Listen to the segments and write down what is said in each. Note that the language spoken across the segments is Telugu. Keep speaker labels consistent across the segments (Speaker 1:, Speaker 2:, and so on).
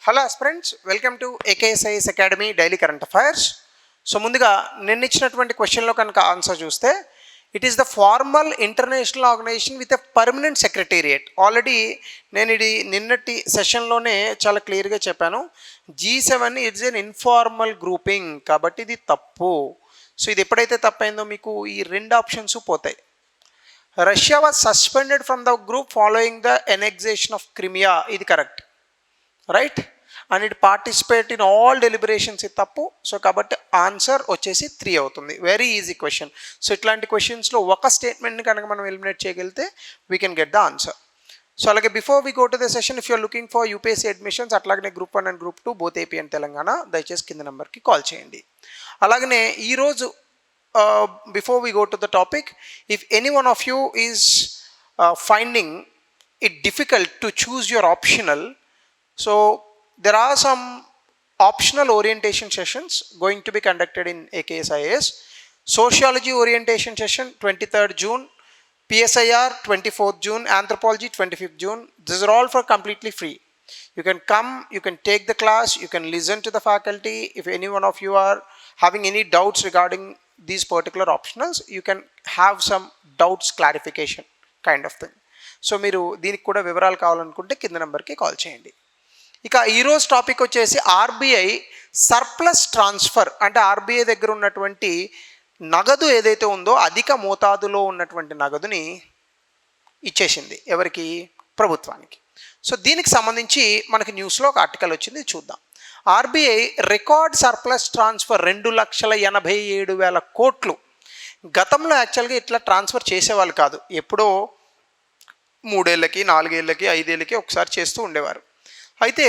Speaker 1: Hello friends, welcome to AKSIS academy daily current affairs. So ముందుగా నిన్న ఇచ్చినటువంటి క్వశ్చన్లో కనుక ఆన్సర్ చూస్తే, it is the formal international organisation with a permanent secretariat. Already నేను ఇది నిన్నటి సెషన్లోనే చాలా క్లియర్గా చెప్పాను. G7 it's an informal grouping, కాబట్టి ఇది తప్పు. సో ఇది ఎప్పుడైతే తప్పైందో మీకు ఈ రెండు ఆప్షన్స్ పోతాయి. Russia was suspended from the group following the annexation of Crimea, ఇది correct, right. And it participate in all deliberations, ఇది తప్పు. సో కాబట్టి ఆన్సర్ వచ్చేసి 3 అవుతుంది. Very easy question. సో ఇట్లాంటి క్వశ్చన్స్లో ఒక స్టేట్మెంట్ని కనుక మనం ఎలిమినేట్ చేయగలిగితే we can get the answer. So అలాగే before we go to the session, if you're looking for UPSC admissions, అట్లాగనే group 1 and group 2 both AP and Telangana, దయచేసి కింద నెంబర్కి కాల్ చేయండి. అలాగనే ఈరోజు before we go to the topic, if any one of you is finding it difficult to choose your optional, so there are some optional orientation sessions going to be conducted in AKSIS. Sociology orientation session 23rd June, PSIR 24th June, Anthropology 25th June. These are all for completely free. You can come, you can take the class, you can listen to the faculty. If any one of you are having any doubts regarding these particular optionals, you can have some doubts clarification kind of thing. So మీరు దీనికి కూడా వివరాలు కావాలనుకుంటే కింద నెంబర్కి కాల్ చేయండి. ఇక ఈరోజు టాపిక్ వచ్చేసి RBI సర్ప్లస్ ట్రాన్స్ఫర్, అంటే RBI దగ్గర ఉన్నటువంటి నగదు ఏదైతే ఉందో అధిక మోతాదులో ఉన్నటువంటి నగదుని ఇచ్చేసింది ఎవరికి? ప్రభుత్వానికి. సో దీనికి సంబంధించి మనకి న్యూస్లో ఒక ఆర్టికల్ వచ్చింది, చూద్దాం. RBI రికార్డ్ సర్ప్లస్ ట్రాన్స్ఫర్ 2,87,000 కోట్లు. గతంలో యాక్చువల్గా ఇట్లా ట్రాన్స్ఫర్ చేసేవాళ్ళు కాదు, ఎప్పుడో 3 ఏళ్ళకి 4 ఏళ్ళకి 5 ఏళ్ళకి ఒకసారి చేస్తూ ఉండేవారు. అయితే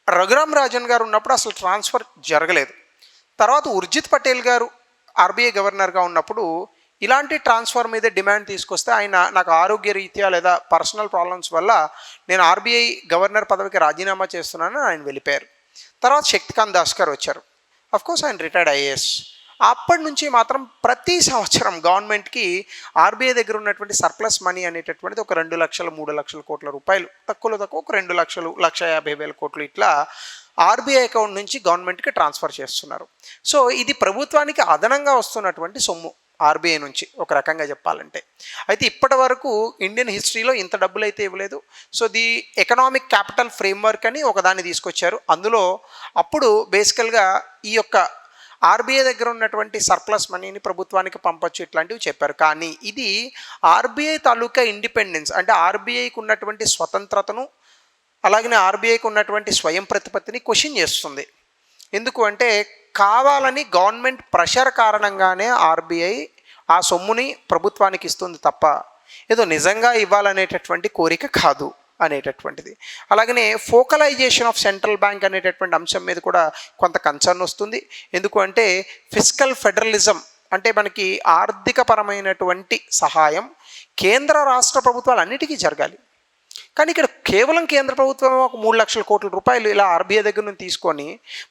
Speaker 1: రఘురామ్ రాజన్ గారు ఉన్నప్పుడు అసలు ట్రాన్స్ఫర్ జరగలేదు. తర్వాత ఉర్జిత్ పటేల్ గారు RBI గవర్నర్గా ఉన్నప్పుడు ఇలాంటి ట్రాన్స్ఫర్ మీద డిమాండ్ తీసుకొస్తే ఆయన, నాకు ఆరోగ్య రీత్యా లేదా పర్సనల్ ప్రాబ్లమ్స్ వల్ల నేను RBI గవర్నర్ పదవికి రాజీనామా చేస్తున్నానని ఆయన వెళ్ళిపోయారు. తర్వాత శక్తికాంత్ దాస్ గారు వచ్చారు. అఫ్కోర్స్ ఆయన రిటైర్డ్ IAS. అప్పటి నుంచి మాత్రం ప్రతి సంవత్సరం గవర్నమెంట్కి RBI దగ్గర ఉన్నటువంటి సర్ప్లస్ మనీ అనేటటువంటిది ఒక 2 లక్షలు 3 లక్షల కోట్ల రూపాయలు, తక్కువలో తక్కువ ఒక 2 లక్షలు 1,50,000 కోట్లు ఇట్లా RBI అకౌంట్ నుంచి గవర్నమెంట్కి ట్రాన్స్ఫర్ చేస్తున్నారు. సో ఇది ప్రభుత్వానికి అదనంగా వస్తున్నటువంటి సొమ్ము RBI నుంచి, ఒక రకంగా చెప్పాలంటే. అయితే ఇప్పటి వరకు ఇండియన్ హిస్టరీలో ఇంత డబ్బులు అయితే ఇవ్వలేదు. So the economic capital framework అని ఒకదాన్ని తీసుకొచ్చారు. అందులో అప్పుడు బేసికల్గా ఈ యొక్క RBI దగ్గర ఉన్నటువంటి సర్ప్లస్ మనీని ప్రభుత్వానికి పంపొచ్చు, ఇట్లాంటివి చెప్పారు. కానీ ఇది RBI తాలూకా ఇండిపెండెన్స్, అంటే RBIకి ఉన్నటువంటి స్వతంత్రతను, అలాగనే RBIకి ఉన్నటువంటి స్వయం ప్రతిపత్తిని క్వశ్చన్ చేస్తుంది. ఎందుకు అంటే కావాలని గవర్నమెంట్ ప్రెషర్ కారణంగానే RBI ఆ సొమ్ముని ప్రభుత్వానికి ఇస్తుంది తప్ప ఏదో నిజంగా ఇవ్వాలనేటటువంటి కోరిక కాదు అనేటటువంటిది. అలాగనే ఫోకలైజేషన్ ఆఫ్ సెంట్రల్ బ్యాంక్ అనేటటువంటి అంశం మీద కూడా కొంత కన్సర్న్ వస్తుంది. ఎందుకు అంటే ఫిస్కల్ ఫెడరలిజం, అంటే మనకి ఆర్థికపరమైనటువంటి సహాయం కేంద్ర రాష్ట్ర ప్రభుత్వాలు అన్నిటికీ జరగాలి. కానీ ఇక్కడ కేవలం కేంద్ర ప్రభుత్వం ఒక 3 లక్షల కోట్ల రూపాయలు ఇలా RBI దగ్గర నుంచి తీసుకొని,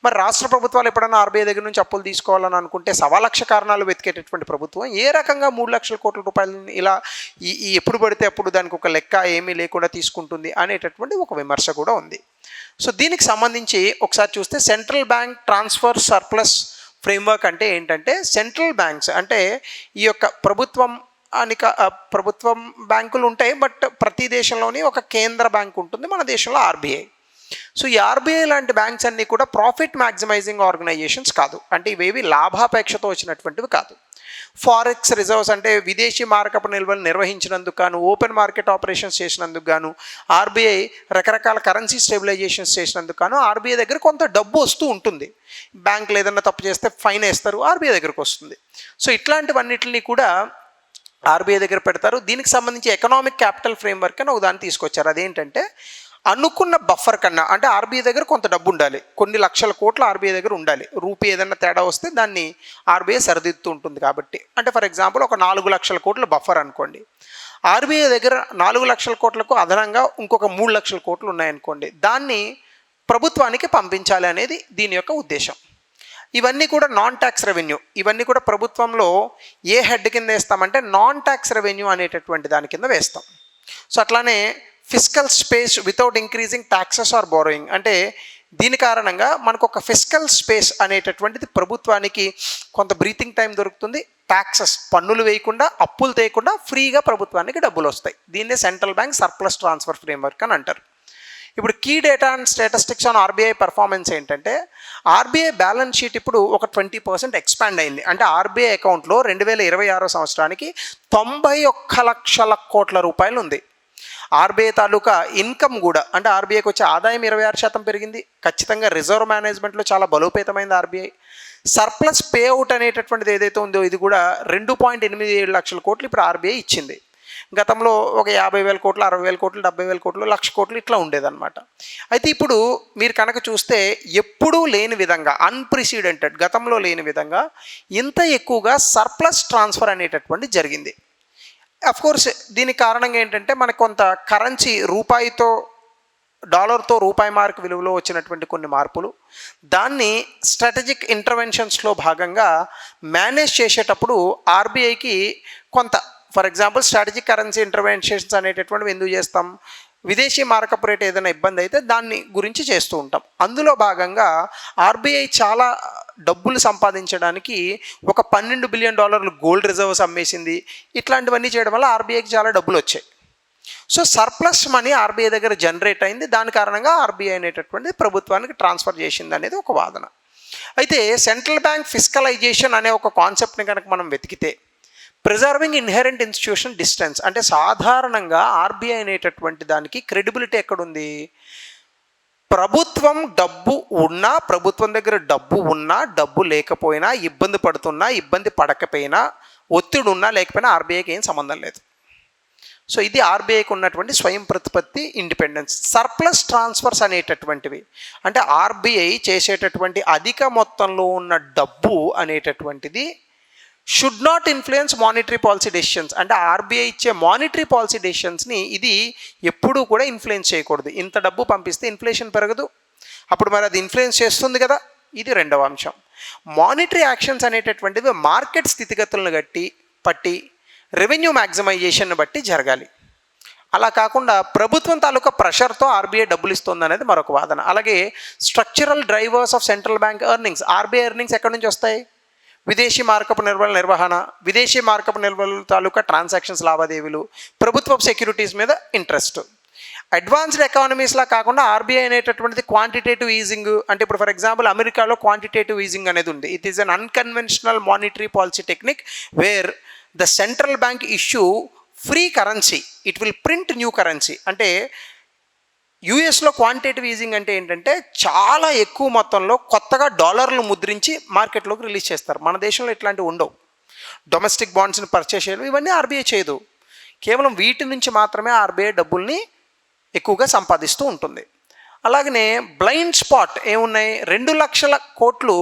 Speaker 1: మరి రాష్ట్ర ప్రభుత్వాలు ఎప్పుడైనా RBI దగ్గర నుంచి అప్పులు తీసుకోవాలని అనుకుంటే 1,00,000 కారణాలు వెతికేటటువంటి ప్రభుత్వం ఏ రకంగా 3 లక్షల కోట్ల రూపాయలని ఇలా ఎప్పుడు పడితే అప్పుడు దానికి ఒక లెక్క ఏమీ లేకుండా తీసుకుంటుంది అనేటటువంటి ఒక విమర్శ కూడా ఉంది. సో దీనికి సంబంధించి ఒకసారి చూస్తే central bank transfer surplus framework అంటే ఏంటంటే, సెంట్రల్ బ్యాంక్స్ అంటే ఈ యొక్క ప్రభుత్వం బ్యాంకులు ఉంటాయి, బట్ ప్రతి దేశంలోని ఒక కేంద్ర బ్యాంక్ ఉంటుంది, మన దేశంలో RBI. సో ఈ RBI లాంటి బ్యాంక్స్ అన్నీ కూడా ప్రాఫిట్ మ్యాక్సిమైజింగ్ ఆర్గనైజేషన్స్ కాదు, అంటే ఇవేవి లాభాపేక్షతో వచ్చినటువంటివి కాదు. ఫారెక్స్ రిజర్వ్స్ అంటే విదేశీ మారకపు నిల్వలు నిర్వహించినందుకు గాను, ఓపెన్ మార్కెట్ ఆపరేషన్స్ చేసినందుకు గాను, RBI రకరకాల కరెన్సీ స్టెబిలైజేషన్స్ చేసినందుకు గాను RBI దగ్గర కొంత డబ్బు వస్తూ ఉంటుంది. బ్యాంకులు ఏదైనా తప్పు చేస్తే ఫైన్ వేస్తారు, RBI దగ్గరకు వస్తుంది. సో ఇట్లాంటివన్నిటిని కూడా RBI దగ్గర పెడతారు. దీనికి సంబంధించి ఎకనామిక్ క్యాపిటల్ ఫ్రేమ్వర్క్ అని ఒక దాన్ని తీసుకొచ్చారు. అదేంటంటే అనుకున్న బఫర్ కన్నా, అంటే RBI దగ్గర కొంత డబ్బు ఉండాలి, కొన్ని లక్షల కోట్లు RBI దగ్గర ఉండాలి. రూపీ ఏదైనా తేడా వస్తే దాన్ని RBI సరిదిద్దుతూ ఉంటుంది. కాబట్టి అంటే ఫర్ ఎగ్జాంపుల్ ఒక 4 లక్షల కోట్ల బఫర్ అనుకోండి, RBI దగ్గర 4 లక్షల కోట్లకు అదనంగా ఇంకొక 3 లక్షల కోట్లు ఉన్నాయనుకోండి, దాన్ని ప్రభుత్వానికి పంపించాలి అనేది దీని యొక్క ఉద్దేశం. ఇవన్నీ కూడా నాన్ ట్యాక్స్ రెవెన్యూ, ఇవన్నీ కూడా ప్రభుత్వంలో ఏ హెడ్ కింద వేస్తామంటే నాన్ ట్యాక్స్ రెవెన్యూ అనేటటువంటి దాని కింద వేస్తాం. సో అట్లానే fiscal space without increasing taxes or borrowing. అంటే దీని కారణంగా మనకు ఒక ఫిస్కల్ స్పేస్ అనేటటువంటిది ప్రభుత్వానికి కొంత బ్రీతింగ్ టైం దొరుకుతుంది. ట్యాక్సెస్ పన్నులు వేయకుండా, అప్పులు తేయకుండా ఫ్రీగా ప్రభుత్వానికి డబ్బులు వస్తాయి. దీన్నే central bank surplus transfer framework అని అంటారు. ఇప్పుడు key data and statistics on RBI performance ఏంటంటే, ఆర్బీఐ బ్యాలెన్స్ షీట్ ఇప్పుడు ఒక 20% ఎక్స్పాండ్ అయింది. అంటే ఆర్బీఐ అకౌంట్లో 2026 సంవత్సరానికి 91 లక్షల కోట్ల రూపాయలు ఉంది. ఆర్బీఐ తాలూకా ఇన్కమ్ కూడా, అంటే ఆర్బీఐకి వచ్చే ఆదాయం 26% పెరిగింది. ఖచ్చితంగా రిజర్వ్ మేనేజ్మెంట్లో చాలా బలోపేతమైంది ఆర్బీఐ. సర్ప్లస్ పేఅవుట్ అనేటటువంటిది ఏదైతే ఉందో ఇది కూడా 2.87 లక్షల కోట్లు ఇప్పుడు ఆర్బీఐ ఇచ్చింది. గతంలో ఒక 50,000 కోట్లు, 60,000 కోట్లు, 70,000 కోట్లు, 1,00,000 కోట్లు ఇట్లా ఉండేదన్నమాట. అయితే ఇప్పుడు మీరు కనుక చూస్తే ఎప్పుడూ లేని విధంగా, అన్ప్రెసిడెంటెడ్, గతంలో లేని విధంగా ఇంత ఎక్కువగా సర్ప్లస్ ట్రాన్స్ఫర్ అనేటటువంటి జరిగింది. అఫ్కోర్స్ దీనికి కారణంగా ఏంటంటే మనకు కొంత కరెన్సీ రూపాయితో, డాలర్తో రూపాయి మార్క్ విలువలో వచ్చినటువంటి కొన్ని మార్పులు, దాన్ని స్ట్రాటజిక్ ఇంటర్వెన్షన్స్లో భాగంగా మేనేజ్ చేసేటప్పుడు ఆర్బీఐకి కొంత, for example strategic currency interventions అనేటటువంటివి ఎందుకు చేస్తాం, విదేశీ మార్కప్ రేట్ ఏదైనా ఇబ్బంది అయితే దాన్ని గురించి చేస్తూ ఉంటాం. అందులో భాగంగా ఆర్బీఐ చాలా డబ్బులు సంపాదించడానికి ఒక $12 బిలియన్ గోల్డ్ రిజర్వ్స్ అమ్మేసింది. ఇట్లాంటివన్నీ చేయడం వల్ల ఆర్బీఐకి చాలా డబ్బులు వచ్చాయి. సో సర్ప్లస్ మనీ ఆర్బీఐ దగ్గర జనరేట్ అయింది. దాని కారణంగా ఆర్బీఐ అనేటటువంటిది ప్రభుత్వానికి ట్రాన్స్ఫర్ చేసింది అనేది ఒక వాదన. అయితే సెంట్రల్ బ్యాంక్ ఫిస్కలైజేషన్ అనే ఒక కాన్సెప్ట్ని కనుక మనం వెతికితే, ప్రిజర్వింగ్ ఇన్హెరెంట్ ఇన్స్టిట్యూషన్ డిస్టెన్స్, అంటే సాధారణంగా ఆర్బీఐ అనేటటువంటి దానికి క్రెడిబిలిటీ ఎక్కడుంది, ప్రభుత్వం డబ్బు ఉన్నా, ప్రభుత్వం దగ్గర డబ్బు ఉన్నా, డబ్బు లేకపోయినా, ఇబ్బంది పడుతున్నా, ఇబ్బంది పడకపోయినా, ఒత్తిడి ఉన్నా లేకపోయినా ఆర్బీఐకి ఏం సంబంధం లేదు. సో ఇది ఆర్బీఐకి ఉన్నటువంటి స్వయం ప్రతిపత్తి, ఇండిపెండెన్స్. సర్ప్లస్ ట్రాన్స్ఫర్స్ అనేటటువంటివి, అంటే ఆర్బీఐ చేసేటటువంటి అధిక మొత్తంలో ఉన్న డబ్బు అనేటటువంటిది should not influence monetary policy decisions. అంటే ఆర్బీఐ ఇచ్చే మానిటరీ పాలసీ డెసిషన్స్ని ఇది ఎప్పుడూ కూడా ఇన్ఫ్లుయెన్స్ చేయకూడదు. ఇంత డబ్బు పంపిస్తే ఇన్ఫ్లేషన్ పెరగదు, అప్పుడు మరి అది ఇన్ఫ్లుయెన్స్ చేస్తుంది కదా. ఇది రెండవ అంశం. మానిటరీ యాక్షన్స్ అనేటటువంటివి మార్కెట్ స్థితిగతులను పట్టి రెవెన్యూ మ్యాక్సిమైజేషన్ బట్టి జరగాలి. అలా కాకుండా ప్రభుత్వం తాలూకా ప్రెషర్తో ఆర్బీఐ డబ్బులు ఇస్తుంది అనేది మరొక వాదన. అలాగే structural drivers of central bank earnings, RBI earnings ఎక్కడి నుంచి వస్తాయి, విదేశీ మార్కపు నిల్వల నిర్వహణ, విదేశీ మార్కపు నిల్వల తాలూకా ట్రాన్సాక్షన్స్ లావాదేవీలు, ప్రభుత్వ సెక్యూరిటీస్ మీద ఇంట్రెస్ట్. అడ్వాన్స్డ్ ఎకానమీస్లా కాకుండా ఆర్బీఐ అనేటటువంటిది క్వాంటిటేటివ్ ఈజింగ్, అంటే ఇప్పుడు ఫర్ ఎగ్జాంపుల్ అమెరికాలో క్వాంటిటేటివ్ ఈజింగ్ అనేది ఉంది. It is an unconventional monetary policy technique wear the central bank issue free currency, it will print new currency. అంటే యూఎస్లో క్వాంటిటేటివ్ ఈజింగ్ అంటే ఏంటంటే చాలా ఎక్కువ మొత్తంలో కొత్తగా డాలర్లు ముద్రించి మార్కెట్లోకి రిలీజ్ చేస్తారు. మన దేశంలో ఇట్లాంటివి ఉండవు. డొమెస్టిక్ బాండ్స్ని పర్చేస్ చేయడం ఇవన్నీ ఆర్బీఐ చేయదు. కేవలం వీటి నుంచి మాత్రమే ఆర్బీఐ డబ్బుల్ని ఎక్కువగా సంపాదిస్తూ ఉంటుంది. అలాగనే బ్లైండ్ స్పాట్ ఏమున్నాయి, 2 లక్షల కోట్లు,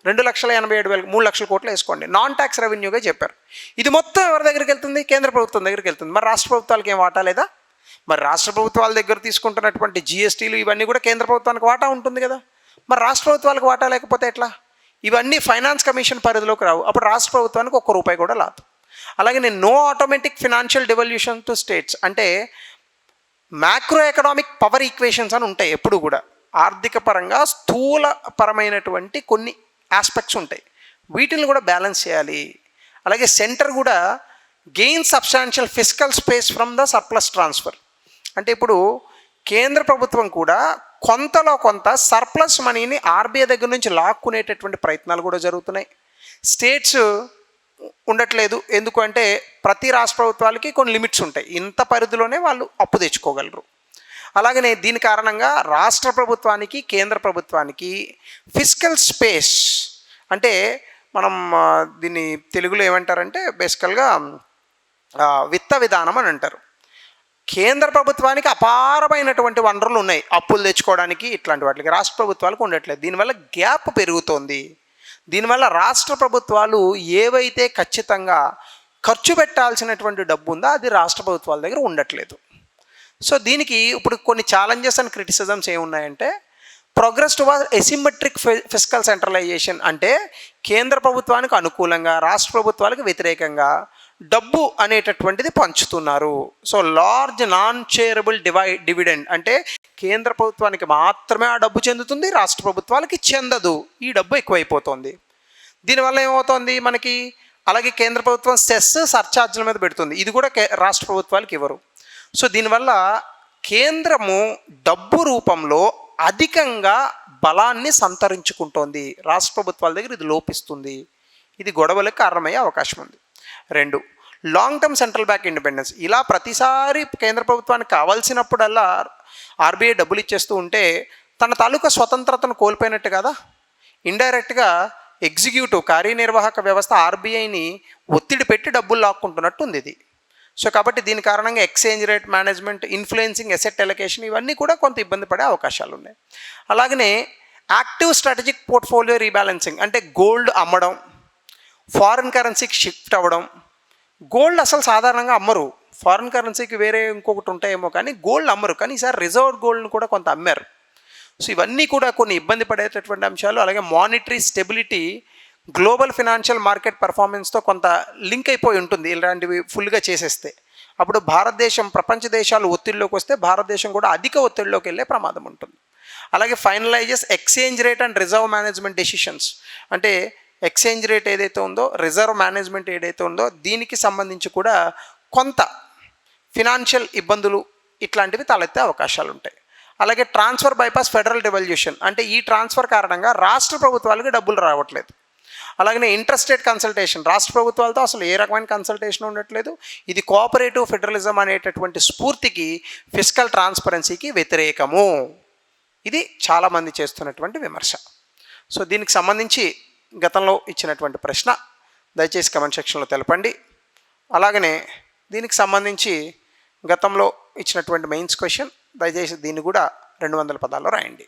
Speaker 1: 2,87,000, 3 లక్షల కోట్లు వేసుకోండి, నాన్ ట్యాక్స్ రెవెన్యూగా చెప్పారు. ఇది మొత్తం ఎవరి దగ్గరికి వెళ్తుంది, కేంద్ర ప్రభుత్వం దగ్గరికి వెళ్తుంది. మరి రాష్ట్ర ప్రభుత్వాలకి ఏం వాటా లేదా? మరి రాష్ట్ర ప్రభుత్వాల దగ్గర తీసుకుంటున్నటువంటి జిఎస్టీలు ఇవన్నీ కూడా కేంద్ర ప్రభుత్వానికి వాటా ఉంటుంది కదా. మరి రాష్ట్ర ప్రభుత్వాలకు వాటా లేకపోతే ఎట్లా? ఇవన్నీ ఫైనాన్స్ కమిషన్ పరిధిలోకి రావు. అప్పుడు రాష్ట్ర ప్రభుత్వానికి ₹1 కూడా రాదు. అలాగే no automatic financial devolution to states, అంటే మ్యాక్రో ఎకనామిక్ పవర్ ఈక్వేషన్స్ అని ఉంటాయి. ఎప్పుడు కూడా ఆర్థిక పరంగా స్థూలపరమైనటువంటి కొన్ని ఆస్పెక్ట్స్ ఉంటాయి, వీటిని కూడా బ్యాలెన్స్ చేయాలి. అలాగే సెంటర్ కూడా gain substantial fiscal space from the surplus transfer. అంటే ఇప్పుడు కేంద్ర ప్రభుత్వం కూడా కొంతలో కొంత సర్ప్లస్ మనీని ఆర్బీఐ దగ్గర నుంచి లాక్కునేటటువంటి ప్రయత్నాలు కూడా జరుగుతున్నాయి. స్టేట్స్ ఉండట్లేదు, ఎందుకంటే ప్రతి రాష్ట్ర ప్రభుత్వాలకి కొన్ని లిమిట్స్ ఉంటాయి, ఇంత పరిధిలోనే వాళ్ళు అప్పు తెచ్చుకోగలరు. అలాగనే దీని కారణంగా రాష్ట్ర ప్రభుత్వానికి, కేంద్ర ప్రభుత్వానికి ఫిస్కల్ స్పేస్, అంటే మనం దీన్ని తెలుగులో ఏమంటారంటే బేసికల్గా విత్త విధానం అని అంటారు. కేంద్ర ప్రభుత్వానికి అపారమైనటువంటి వనరులు ఉన్నాయి అప్పులు తెచ్చుకోవడానికి, ఇట్లాంటి వాటికి రాష్ట్ర ప్రభుత్వాలకు ఉండట్లేదు. దీనివల్ల గ్యాప్ పెరుగుతోంది. దీనివల్ల రాష్ట్ర ప్రభుత్వాలు ఏవైతే ఖచ్చితంగా ఖర్చు పెట్టాల్సినటువంటి డబ్బు ఉందో అది రాష్ట్ర ప్రభుత్వాల దగ్గర ఉండట్లేదు. సో దీనికి ఇప్పుడు కొన్ని ఛాలెంజెస్ అండ్ క్రిటిసిజమ్స్ ఏమున్నాయంటే, progress towards asymmetric fiscal centralisation, అంటే కేంద్ర ప్రభుత్వానికి అనుకూలంగా రాష్ట్ర ప్రభుత్వాలకు వ్యతిరేకంగా డబ్బు అనేటటువంటిది పంచుతున్నారు. So large non shareable dividend అంటే కేంద్ర ప్రభుత్వానికి మాత్రమే ఆ డబ్బు చెందుతుంది, రాష్ట్ర ప్రభుత్వాలకి చెందదు. ఈ డబ్బు ఎక్కువైపోతుంది. దీనివల్ల ఏమవుతుంది మనకి, అలాగే కేంద్ర ప్రభుత్వం సెస్ సర్ఛార్జ్ల మీద పెడుతుంది. ఇది కూడా రాష్ట్ర ప్రభుత్వాలకు ఇవ్వరు. సో దీనివల్ల కేంద్రము డబ్బు రూపంలో అధికంగా బలాన్ని సంతరించుకుంటోంది. రాష్ట్ర ప్రభుత్వాల దగ్గర ఇది లోపిస్తుంది. ఇది గొడవలకు కారణమయ్యే అవకాశం ఉంది. 2, long term central bank independence. ఇలా ప్రతిసారి కేంద్ర ప్రభుత్వానికి కావాల్సినప్పుడల్లా ఆర్బీఐ డబ్బులు ఇచ్చేస్తూ ఉంటే తన తాలూకా స్వతంత్రతను కోల్పోయినట్టు కదా. ఇండైరెక్ట్గా ఎగ్జిక్యూటివ్ కార్యనిర్వాహక వ్యవస్థ ఆర్బీఐని ఒత్తిడి పెట్టి డబ్బులు లాక్కుంటున్నట్టు ఉంది ఇది. సో కాబట్టి దీని కారణంగా exchange rate management, influencing asset allocation ఇవన్నీ కూడా కొంత ఇబ్బంది పడే అవకాశాలు ఉన్నాయి. అలాగనే యాక్టివ్ స్ట్రాటజిక్ పోర్ట్ఫోలియో రీబ్యాలెన్సింగ్ అంటే గోల్డ్ అమ్మడం, ఫారిన్ కరెన్సీకి షిఫ్ట్ అవ్వడం. గోల్డ్ అసలు సాధారణంగా అమ్మరు, ఫారిన్ కరెన్సీకి వేరే ఇంకొకటి ఉంటాయేమో కానీ గోల్డ్ అమ్మరు. కానీ ఈసారి రిజర్వ్ గోల్డ్ని కూడా కొంత అమ్మారు. సో ఇవన్నీ కూడా కొన్ని ఇబ్బంది పడేటటువంటి అంశాలు. అలాగే monetary stability global financial market పర్ఫార్మెన్స్తో కొంత లింక్ అయిపోయి ఉంటుంది ఇలాంటివి ఫుల్గా చేసేస్తే. అప్పుడు భారతదేశం ప్రపంచ దేశాలు ఒత్తిడిలోకి వస్తే భారతదేశం కూడా అధిక ఒత్తిడిలోకి వెళ్ళే ప్రమాదం ఉంటుంది. అలాగే finalises exchange rate and reserve management decisions అంటే ఎక్స్చేంజ్ రేట్ ఏదైతే ఉందో, రిజర్వ్ మేనేజ్మెంట్ ఏదైతే ఉందో దీనికి సంబంధించి కూడా కొంత ఫినాన్షియల్ ఇబ్బందులు ఇట్లాంటివి తలెత్తే అవకాశాలు ఉంటాయి. అలాగే ట్రాన్స్ఫర్ బైపాస్ ఫెడరల్ డెవల్యూషన్ అంటే ఈ ట్రాన్స్ఫర్ కారణంగా రాష్ట్ర ప్రభుత్వాలకు డబ్బులు రావట్లేదు. అలాగనే ఇంట్రస్టేట్ కన్సల్టేషన్, రాష్ట్ర ప్రభుత్వాలతో అసలు ఏ రకమైన కన్సల్టేషన్ ఉండట్లేదు. ఇది కోఆపరేటివ్ ఫెడరలిజం అనేటటువంటి స్ఫూర్తికి, ఫిస్కల్ ట్రాన్స్పరెన్సీకి వ్యతిరేకము. ఇది చాలామంది చేస్తున్నటువంటి విమర్శ. సో దీనికి సంబంధించి గతంలో ఇచ్చినటువంటి ప్రశ్న దయచేసి కమెంట్ సెక్షన్లో తెలపండి. అలాగనే దీనికి సంబంధించి గతంలో ఇచ్చినటువంటి మెయిన్స్ క్వశ్చన్ దయచేసి దీన్ని కూడా 200 పదాల్లో రాయండి.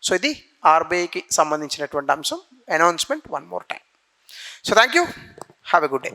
Speaker 1: సో ఇది ఆర్బీఐకి సంబంధించినటువంటి అంశం. Announcement one more time. So thank you. Have a good day.